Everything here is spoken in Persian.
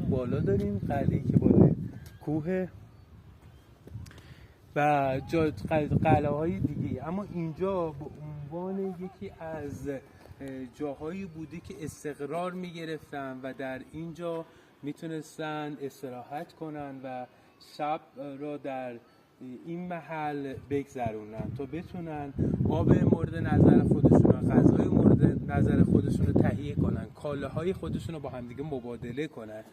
بالا داریم، قلعه‌ای که بالای کوه و قلعه‌های دیگه. اما اینجا به عنوان یکی از جاهایی بوده که استقرار می‌گرفتن و در اینجا میتونستن استراحت کنن و شب را در این محل بگذرونن تا بتونن آب مورد نظر خودشون، غذای مورد نظر خودشون رو تهیه کنن، کالاهای خودشون رو با همدیگه مبادله کنن.